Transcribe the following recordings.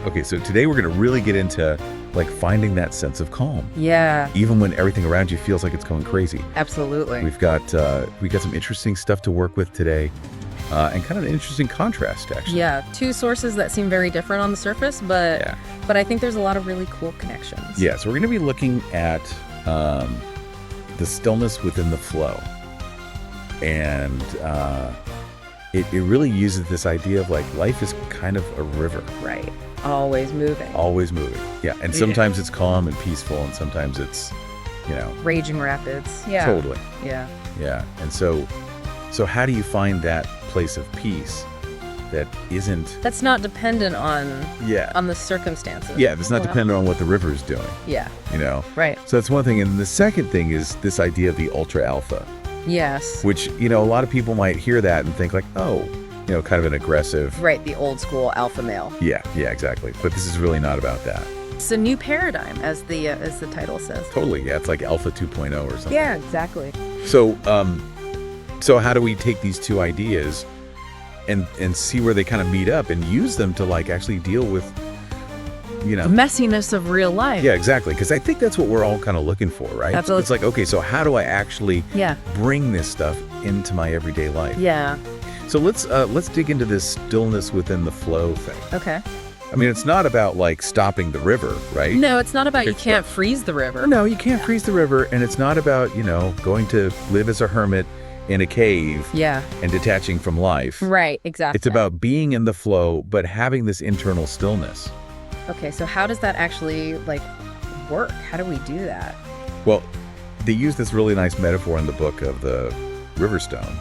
Okay, so today we're going to really get into like finding that sense of calm, Yeah, even when everything around you feels like it's going crazy. absolutely. We got some interesting stuff to work with today, and kind of an interesting contrast, actually. Yeah, two sources that seem very different on the surface, but Yeah. but I think there's a lot of really cool connections. Yeah, so we're going to be looking at the stillness within the flow. And it really uses this idea of like life is kind of a river, Right. Always moving. always moving. Yeah, and sometimes it's calm and peaceful, and sometimes it's, Raging rapids. Yeah. totally. Yeah. Yeah, and so how do you find that place of peace that isn't? That's not dependent on Yeah, the circumstances. yeah, it's not Well, dependent on what the river is doing. Yeah. Right. So that's one thing, and the second thing is this idea of the ultra alpha, Yes. which a lot of people might hear that and think like, oh, kind of an aggressive. Right. The old school alpha male. Yeah, exactly. But this is really not about that. It's a new paradigm, as the title says. Totally, yeah, it's like Alpha 2.0 or something. Yeah. Exactly. So, so how do we take these two ideas and see where they kind of meet up and use them to like actually deal with, The messiness of real life. Yeah, exactly. Because I think that's what we're all kind of looking for, right? Absolutely. It's like, okay, so how do I actually Yeah. bring this stuff into my everyday life? Yeah. So let's dig into this stillness within the flow thing. Okay. I mean, it's not about like stopping the river, right? No, it's not about you It's can't freeze the river. No, you can't freeze the river, and it's not about, going to live as a hermit in a cave Yeah. and detaching from life. Right. Exactly. It's about being in the flow, but having this internal stillness. Okay, so how does that actually work? How do we do that? Well, they use this really nice metaphor in the book of the river stone.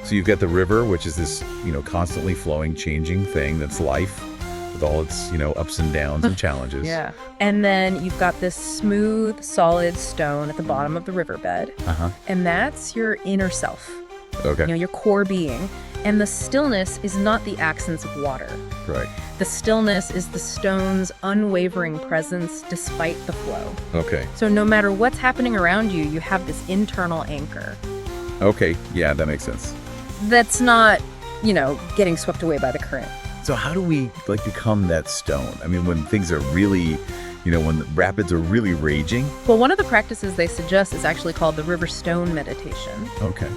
So you've got the river, which is this, constantly flowing, changing thing that's life with all its, ups and downs and challenges. Yeah. And then you've got this smooth, solid stone at the bottom of the riverbed, Uh-huh. and that's your inner self, Okay. your core being. And the stillness is not the accents of water. Right. The stillness is the stone's unwavering presence despite the flow. Okay. So no matter what's happening around you, you have this internal anchor Okay. Yeah, that makes sense. that's not, getting swept away by the current. So how do we become that stone? I mean, when things are really, when the rapids are really raging. Well, one of the practices they suggest is actually called the river stone meditation. Okay.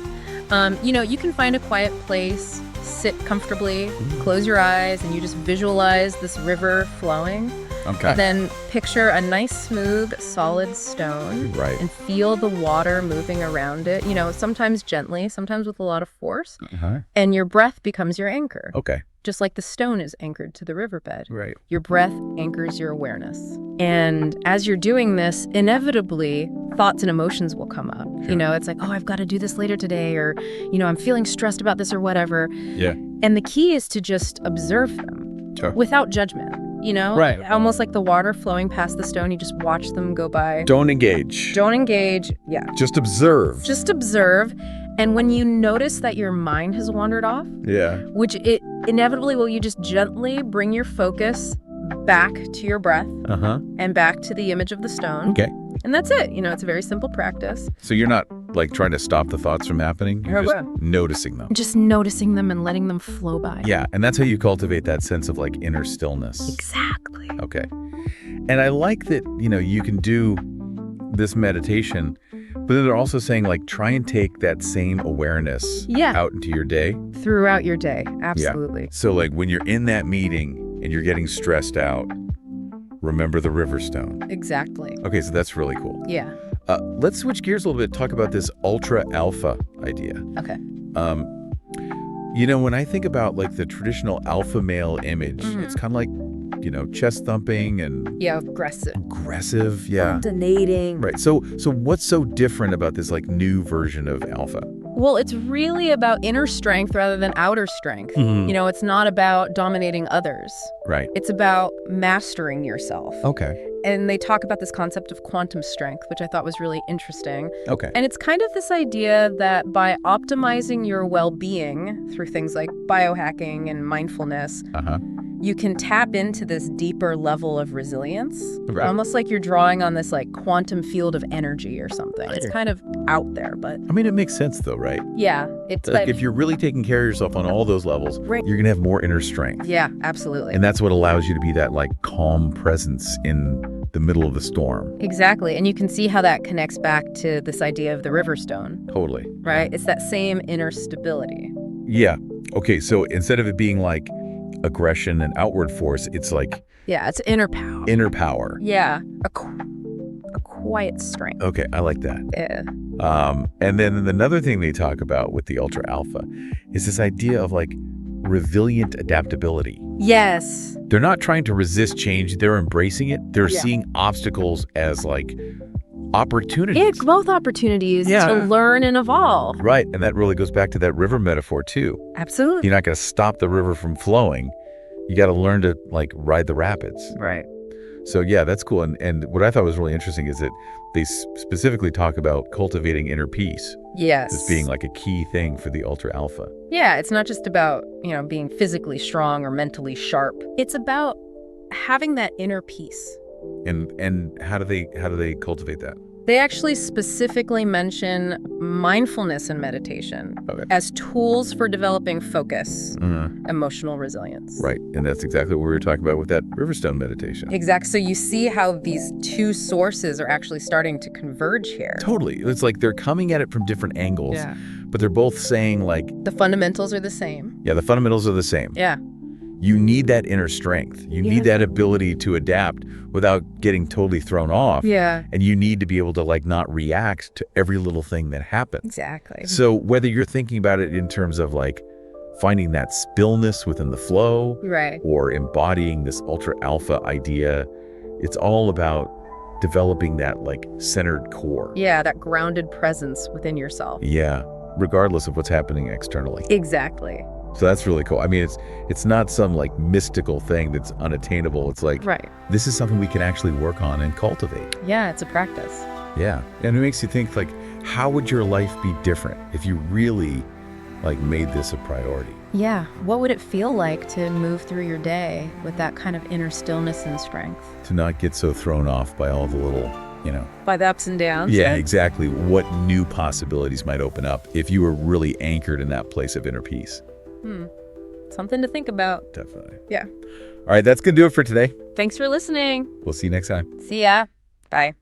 You can find a quiet place, sit comfortably, close your eyes, and you just visualize this river flowing. Okay. And then picture a nice, smooth, solid stone. Right. And feel the water moving around it, sometimes gently, sometimes with a lot of force. Uh-huh. And your breath becomes your anchor, Okay. just like the stone is anchored to the riverbed. Right. Your breath anchors your awareness. And as you're doing this, inevitably, thoughts and emotions will come up. Sure. It's like, oh, I've got to do this later today, or, I'm feeling stressed about this or whatever. Yeah. And the key is to just observe them Sure. without judgment, Right. Almost like the water flowing past the stone. You just watch them go by. Don't engage. Don't engage. Yeah. Just observe. Just observe. And when you notice that your mind has wandered off, Yeah. which it inevitably will, you just gently bring your focus back to your breath Uh-huh. and back to the image of the stone. Okay. And that's it. It's a very simple practice. So you're not trying to stop the thoughts from happening. You're just Yeah. noticing them. Just noticing them and letting them flow by. Yeah. And that's how you cultivate that sense of inner stillness. Exactly. Okay. And I like that, you can do this meditation, but then they're also saying try and take that same awareness Yeah. out into your day. Throughout your day. Absolutely. So when you're in that meeting and you're getting stressed out, remember the river stone. Exactly. Okay, so that's really cool. Yeah. Let's switch gears a little bit, talk about this ultra alpha idea. Okay. When I think about the traditional alpha male image, it's kind of like, chest thumping and Yeah. Aggressive. aggressive. Yeah. Donating. Right. So what's so different about this new version of alpha? Well, it's really about inner strength rather than outer strength. It's not about dominating others. Right. It's about mastering yourself. Okay. And they talk about this concept of quantum strength, which I thought was really interesting. Okay. And it's kind of this idea that by optimizing your well-being through things like biohacking and mindfulness, Uh-huh. you can tap into this deeper level of resilience, Right. almost like you're drawing on this like quantum field of energy or something. It's kind of out there, but I mean, it makes sense though, right? yeah, it's Like if you're really taking care of yourself on all those levels, Right. you're going to have more inner strength. yeah, absolutely. And that's what allows you to be that like calm presence in the middle of the storm. Exactly. And you can see how that connects back to this idea of the river stone, Totally. right? It's that same inner stability. Yeah. Okay, so instead of it being like aggression and outward force, it's like Yeah, it's inner power. inner power. Yeah, a quiet strength. Okay, I like that. Yeah. And then another thing they talk about with the Ultra Alpha is this idea of like resilient adaptability. Yes. They're not trying to resist change, they're embracing it. They're Yeah. seeing obstacles as like opportunities. It's both opportunities Yeah. to learn and evolve. Right, and that really goes back to that river metaphor too. Absolutely. You're not going to stop the river from flowing. You got to learn to like ride the rapids. Right. So yeah, that's cool. And what I thought was really interesting is that they specifically talk about cultivating inner peace Yes. as being like a key thing for the Ultra Alpha. Yeah, it's not just about, being physically strong or mentally sharp. It's about having that inner peace. And how do they cultivate that? They actually specifically mention mindfulness and meditation Okay. as tools for developing focus, Mhm. emotional resilience. Right, and that's exactly what we were talking about with that Riverstone meditation. Exactly. So you see how these two sources are actually starting to converge here. Totally, it's like they're coming at it from different angles, but they're both saying like, The fundamentals are the same. yeah, the fundamentals are the same. Yeah. You need that inner strength. You need that ability to adapt without getting totally thrown off. Yeah. And you need to be able to like not react to every little thing that happens. Exactly. So whether you're thinking about it in terms of like finding that stillness within the flow Right. or embodying this ultra alpha idea, it's all about developing that like centered core. Yeah, that grounded presence within yourself. Yeah, regardless of what's happening externally. Exactly. So that's really cool. I mean, it's not some like mystical thing that's unattainable. It's like, Right. this is something we can actually work on and cultivate. Yeah, it's a practice. Yeah. And it makes you think like, how would your life be different if you really like made this a priority? Yeah. What would it feel like to move through your day with that kind of inner stillness and strength? To not get so thrown off by all the little, By the ups and downs. yeah, exactly. What new possibilities might open up if you were really anchored in that place of inner peace. Something to think about. Definitely. Yeah. All right. That's going to do it for today. Thanks for listening. We'll see you next time. See ya. Bye.